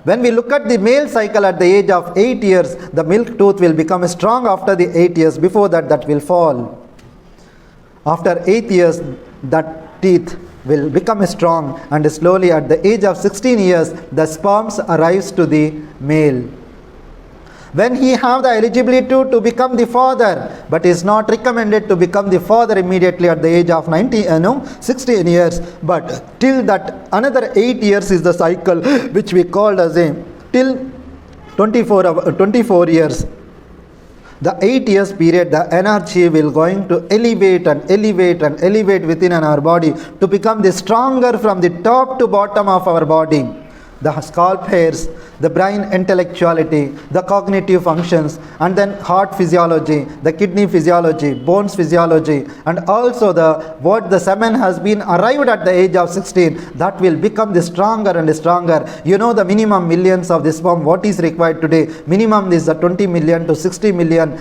When we look at the male cycle at the age of 8 years, the milk tooth will become strong after the 8 years. Before that, that will fall. After 8 years, that teeth will become strong, and slowly at the age of 16 years, the sperms arrives to the male. When he have the eligibility to become the father, but is not recommended to become the father immediately at the age of 16 years, but till that another 8 years is the cycle which we called as a till 24 years. The 8 years period, the energy will going to elevate and elevate and elevate within our body to become the stronger from the top to bottom of our body. The scalp hairs, the brain intellectuality, the cognitive functions, and then heart physiology, the kidney physiology, bones physiology, and also what the semen has been arrived at the age of 16, that will become the stronger and stronger. You know the minimum millions of the sperm, what is required today? Minimum is the 20 million to 60 million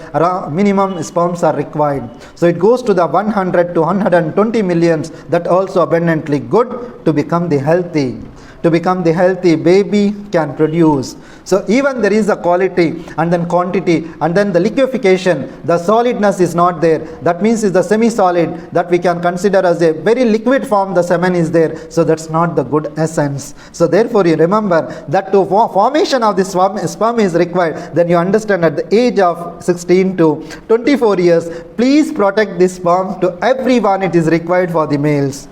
minimum sperms are required. So it goes to the 100 to 120 millions, that also abundantly good to become the healthy. To become the healthy baby can produce. So even there is a quality and then quantity and then the liquefaction, the solidness is not there. That means is the semi-solid that we can consider as a very liquid form, the semen is there. So that's not the good essence. So therefore you remember that to formation of this sperm is required. Then you understand at the age of 16 to 24 years, please protect this sperm to everyone, it is required for the males.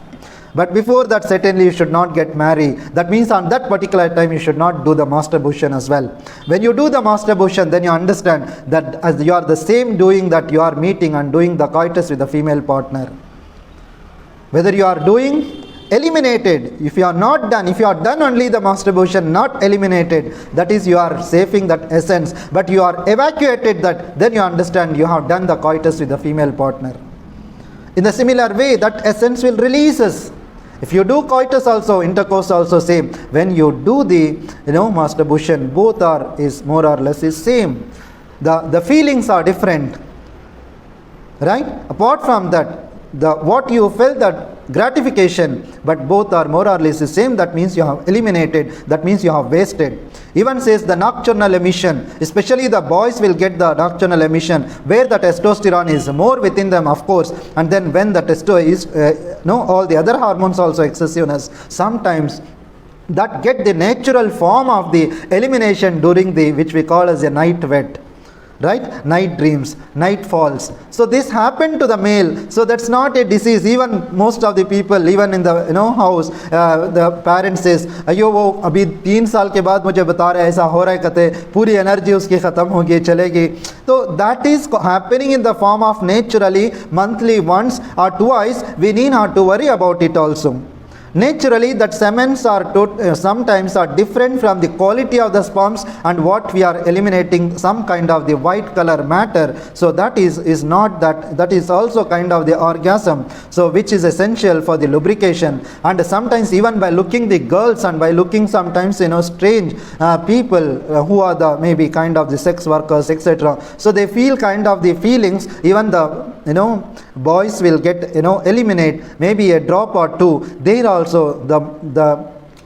But before that, certainly you should not get married. That means on that particular time you should not do the masturbation as well. When you do the masturbation, then you understand that as you are the same doing that you are meeting and doing the coitus with the female partner. Whether you are doing eliminated, if you are not done, if you are done only the masturbation, not eliminated, that is you are saving that essence. But you are evacuated that, then you understand you have done the coitus with the female partner. In the similar way, that essence will release us. If you do coitus also, intercourse also same. When you do the masturbation, both is more or less is same. The feelings are different, right? Apart from that, what you felt, that gratification, but both are more or less the same. That means you have eliminated, that means you have wasted. Even says the nocturnal emission, especially the boys will get the nocturnal emission where the testosterone is more within them, of course, and then when the testo is all the other hormones also excessiveness, sometimes that get the natural form of the elimination during the which we call as a night wet. Right? Night dreams, night falls. So this happened to the male. So that's not a disease. Even most of the people, even in the house, the parent says, अयो वो अभी 3 साल के बाद मुझे बता रहा है ऐसा हो रहा है, कहते पूरी एनर्जी उसकी ख़त्म होगी, चलेगी. So that is happening in the form of naturally monthly once or twice. We need not to worry about it also. Naturally, that semens are sometimes are different from the quality of the sperms and what we are eliminating, some kind of the white color matter. So that is not that is also kind of the orgasm. So which is essential for the lubrication. And sometimes even by looking the girls and by looking sometimes strange people who are the maybe kind of the sex workers, etc. So they feel kind of the feelings. Even the boys will get eliminate maybe a drop or two. There also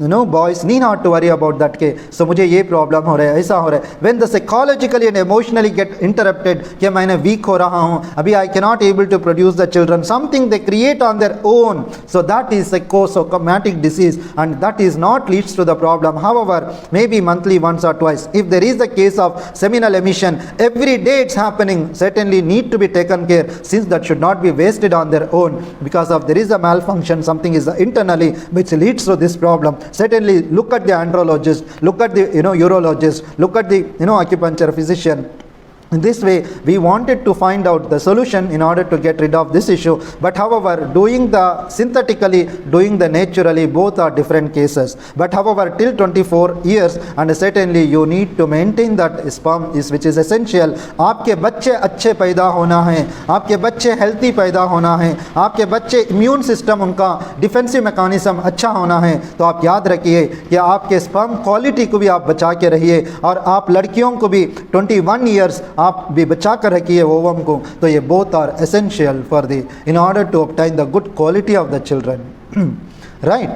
the boys need not to worry about that के so मुझे ये problem हो रहा है, ऐसा हो रहा है. When the psychologically and emotionally get interrupted कि मैं weak हो रहा हूँ, अभी I cannot able to produce the children, something they create on their own. So that is psychosomatic disease and that is not leads to the problem. However, maybe monthly once or twice. If there is the case of seminal emission, every day it's happening, certainly need to be taken care, since that should not be wasted on their own because of there is a malfunction, something is internally which leads to this problem. Certainly look at the andrologist, look at the urologist, look at the acupuncture physician. In this way, we wanted to find out the solution in order to get rid of this issue. But however, doing the synthetically, doing the naturally, both are different cases. But however, till 24 years, and certainly you need to maintain that sperm which is essential. आपके बच्चे अच्छे पैदा होना है, आपके बच्चे healthy पैदा होना है, आपके बच्चे immune system उनका defensive mechanism अच्छा होना है. तो आप याद रखिए कि आपके sperm quality को भी आप बचा के रहिए और आप लड़कियों को भी 21 years आप भी बचा कर रखिए ओवम को. तो ये both are essential for the in order to obtain the good quality of the children. Right?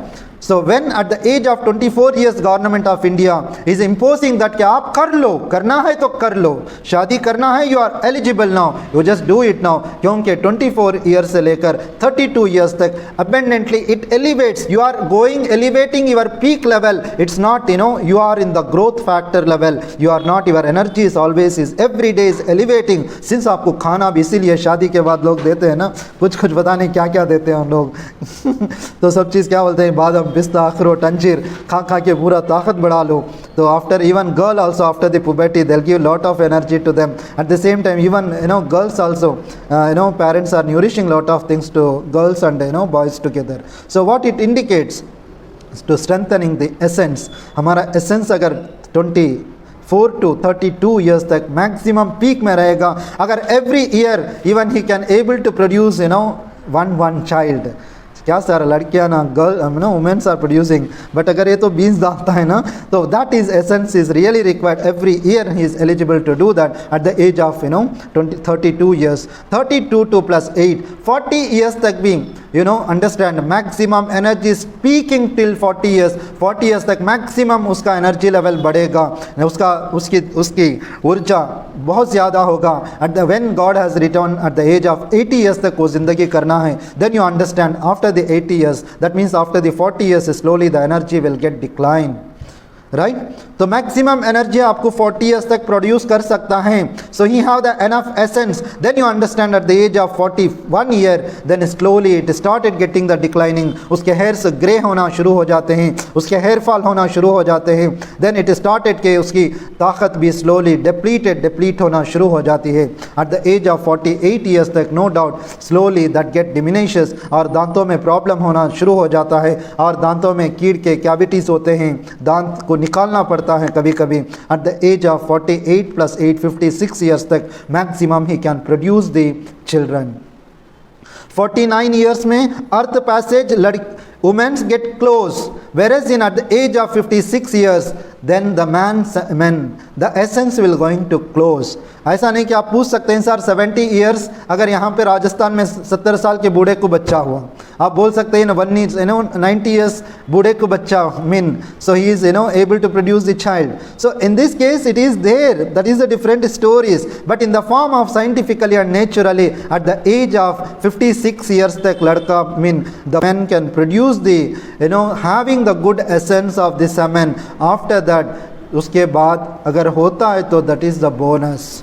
So when at the age of 24 years government of India is imposing that कि आप कर लो, करना है तो कर लो, शादी करना है, you are eligible now, you just do it now, क्योंकि 24 years से लेकर 32 years तक abundantly it elevates, you are going elevating your peak level. It's not, you are in the growth factor level, you are not, your energy is always is every day is elevating. Since आपको खाना भी इसीलिए शादी के बाद लोग देते हैं ना, कुछ पता नहीं क्या क्या देते हैं हम लोग तो सब चीज़ क्या बोलते हैं, बादाम, पिस्ता, अखरोट, अंजीर खा खा के पूरा ताकत बढ़ा लो. तो after even girl also after the puberty they'll give lot of energy to them. At the same time even girls also parents are nourishing lot of things to girls and boys together. So what it indicates to strengthening the essence. हमारा essence अगर 24 to 32 years तक maximum peak में रहेगा, अगर every year even he can able to produce one child. क्या सारा लड़कियां ना girl womens are producing, but अगर ये तो बीन्स डालता है ना, तो that is essence is really required. Every year he is eligible to do that at the age of 32 years. 32 to plus 8 40 years तक भी understand maximum energy speaking till 40 years. 40 years तक मैक्सिमम उसका energy level बढ़ेगा, उसकी ऊर्जा बहुत ज़्यादा होगा. At the when God has return at the age of 80 years तक वो ज़िंदगी करना है, then you understand after the 80 years, that means after the 40 years slowly the energy will get decline, right? तो मैक्सिमम एनर्जी आपको 40 years तक produce कर सकता है. So he have the enough essence. Then you understand at the age of 41 year then slowly it started getting the declining. उसके hairs grey होना शुरू हो जाते हैं, उसके हेयर फॉल होना शुरू हो जाते हैं. देन इट स्टार्टेड के उसकी ताकत भी स्लोली डिप्लीट होना शुरू हो जाती है. At the age of 48 years तक no doubt slowly that get diminishes, और दांतों में प्रॉब्लम होना शुरू हो जाता है, और दांतों में कीड़ के कैविटीज़ होते हैं, दांत को निकालना पड़ता है कभी कभी. At the age of 48 plus 8 56 years तक मैक्सिमम ही can produce the children. 49 years में earth passage women get close, whereas in at the age of 56 years then the men the essence will going to close. ऐसा नहीं कि आप पूछ सकते हैं सर 70 years अगर यहाँ पे राजस्थान में 70 साल के बूढ़े को बच्चा हुआ, आप बोल सकते हैं 90 years बूढ़े को बच्चा mean, so he is able to produce the child. So in this case it is there, that is a different stories, but in the form of scientifically and naturally at the age of 56 years तक लड़का mean the man can produce the having the good essence of the semen. After that उसके बाद अगर होता है तो that is the bonus,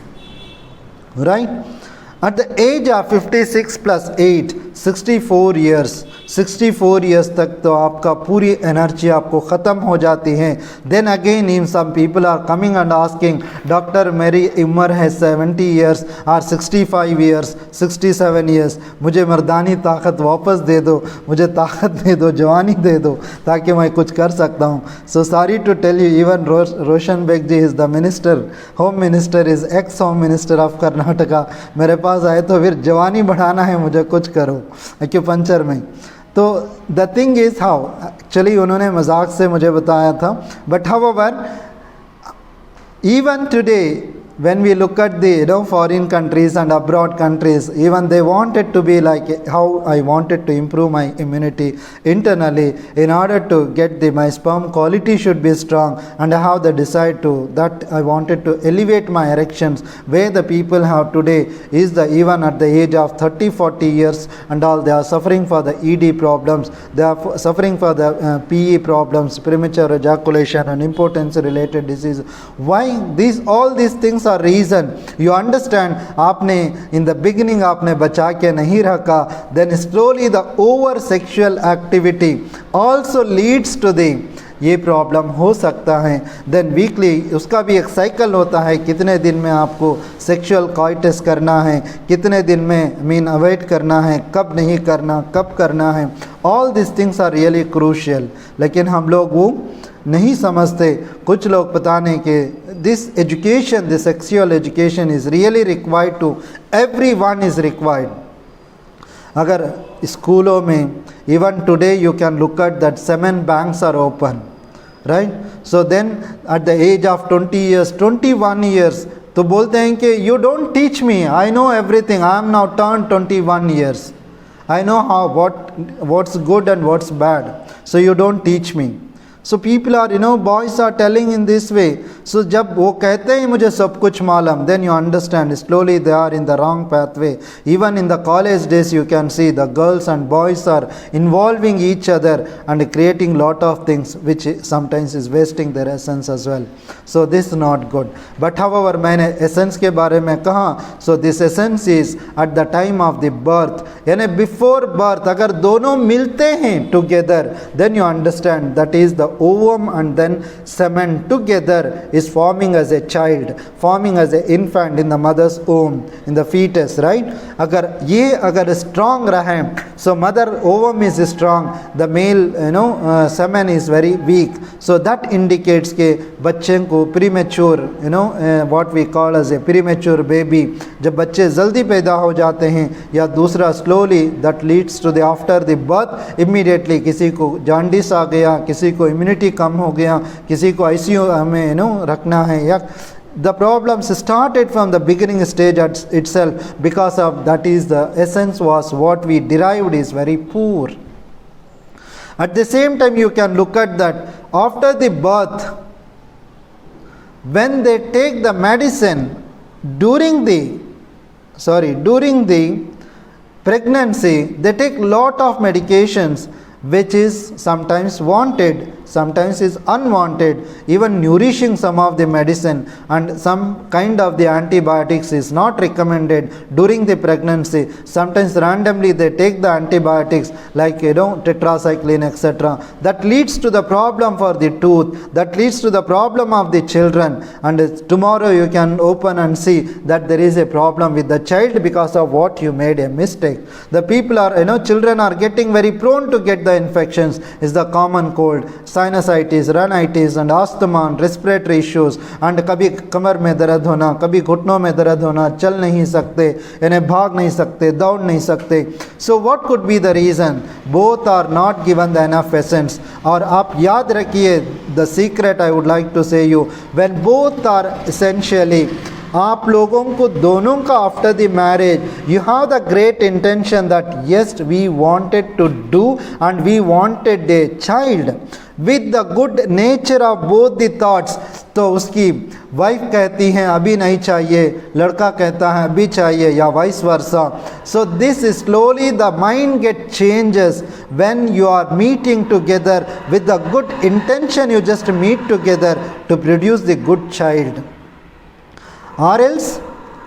right? At the age of 56 plus 8 64 years 64 years तक तो आपका पूरी एनर्जी आपको ख़त्म हो जाती है. Then again in some people are coming and asking doctor मेरी उम्र है 70 years और 65 years 67 years, मुझे मर्दानी ताकत वापस दे दो, मुझे ताकत दे दो, जवानी दे दो ताकि मैं कुछ कर सकता हूँ. So sorry to tell you even Roshan Baig ji is the minister, home minister is ex home minister of Karnataka. मेरे पास आए तो फिर जवानी बढ़ाना है, मुझे कुछ करो एक्यूपंक्चर में. तो the thing is how actually उन्होंने मजाक से मुझे बताया था, but however even today when we look at the foreign countries and abroad countries, even they wanted to be like how I wanted to improve my immunity internally in order to get my sperm quality should be strong, and I have the desire to that I wanted to elevate my erections, where the people have today is the even at the age of 30-40 years and all they are suffering for the ED problems, they are suffering for the PE problems, premature ejaculation and impotence related disease. Why all these things are reason? You understand, आपने in the beginning आपने बचा के नहीं रखा, then slowly the over sexual activity also leads to the ये problem हो सकता है. देन वीकली उसका भी एक साइकिल होता है, कितने दिन में आपको सेक्सुअल कॉइटस करना है, कितने दिन में मीन अवॉइड करना है, कब नहीं करना, कब करना है. All this things are really crucial, लेकिन हम लोग वो नहीं समझते. कुछ लोग पता नहीं कि this education, this sexual education is really required to everyone is required. अगर स्कूलों में even today you can look at that semen banks are open, right? So then at the age of 20 years 21 years तो बोलते हैं कि you don't teach me, I know everything, I am now turned 21 years, I know how what's good and what's bad. So you don't teach me. So people are, boys are telling in this way. So जब वो कहते हैं मुझे सब कुछ मालूम, then you understand slowly they are in the wrong pathway. Even in the college days you can see the girls and boys are involving each other and creating lot of things which sometimes is wasting their essence as well. So this is not good. But however मैंने essence के बारे में कहा, so this essence is at the time of the birth, यानी before birth अगर दोनों मिलते हैं together, then you understand that is the ovum and then semen together is forming as a child, forming as an infant in the mother's womb, in the fetus, right? अगर strong रहे, so mother ovum is strong, the male semen is very weak, so that indicates के बच्चे को premature, what we call as a premature baby, जब बच्चे जल्दी पैदा हो जाते हैं, या दूसरा slowly that leads to the after the birth immediately किसी को जांडिस आ गया, किसी को इम्यूनिटी कम हो गया, किसी को आईसीयू हमें रखना है, या the problems started from the beginning stage itself, because of that is the essence was what we derived is very poor. At the same time you can look at that after the birth, when they take the medicine during the pregnancy, they take lot of medications which is sometimes wanted, sometimes is unwanted, even nourishing some of the medicine, and some kind of the antibiotics is not recommended during the pregnancy. Sometimes randomly they take the antibiotics like tetracycline, etc. That leads to the problem for the tooth, that leads to the problem of the children, and tomorrow you can open and see that there is a problem with the child because of what you made a mistake. The people are, children are getting very prone to get the infections, is the common cold, sinusitis, rhinitis and asthma and respiratory issues, and कभी कमर में दर्द होना, कभी घुटनों में दर्द होना, चल नहीं सकते, यानी भाग नहीं सकते, दौड़ नहीं सकते. So what could be the reason? Both are not given the enough essence. और आप याद रखिए, the secret I would like to say you, when both are essentially, आप लोगों को दोनों का after the marriage you have the great intention that yes we wanted to do and we wanted a child with the good nature of both the thoughts. तो उसकी wife कहती हैं अभी नहीं चाहिए, लड़का कहता है अभी चाहिए, या vice versa. So this slowly the mind get changes when you are meeting together with the good intention. You just meet together to produce the good child. or else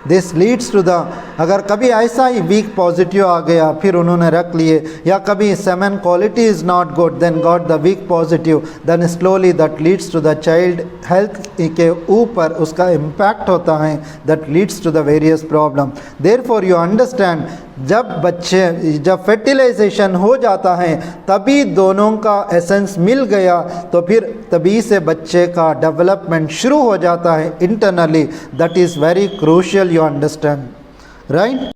this leads to the, अगर कभी ऐसा ही week positive आ गया फिर उन्होंने रख लिए, या कभी semen quality is not good then got the weak positive, then slowly that leads to the child health के ऊपर उसका इम्पैक्ट होता है, that leads to the various problem. Therefore you understand, जब फर्टिलाइजेशन हो जाता है तभी दोनों का एसेंस मिल गया, तो फिर तभी से बच्चे का डेवलपमेंट शुरू हो जाता है internally. That is very crucial, you understand, right.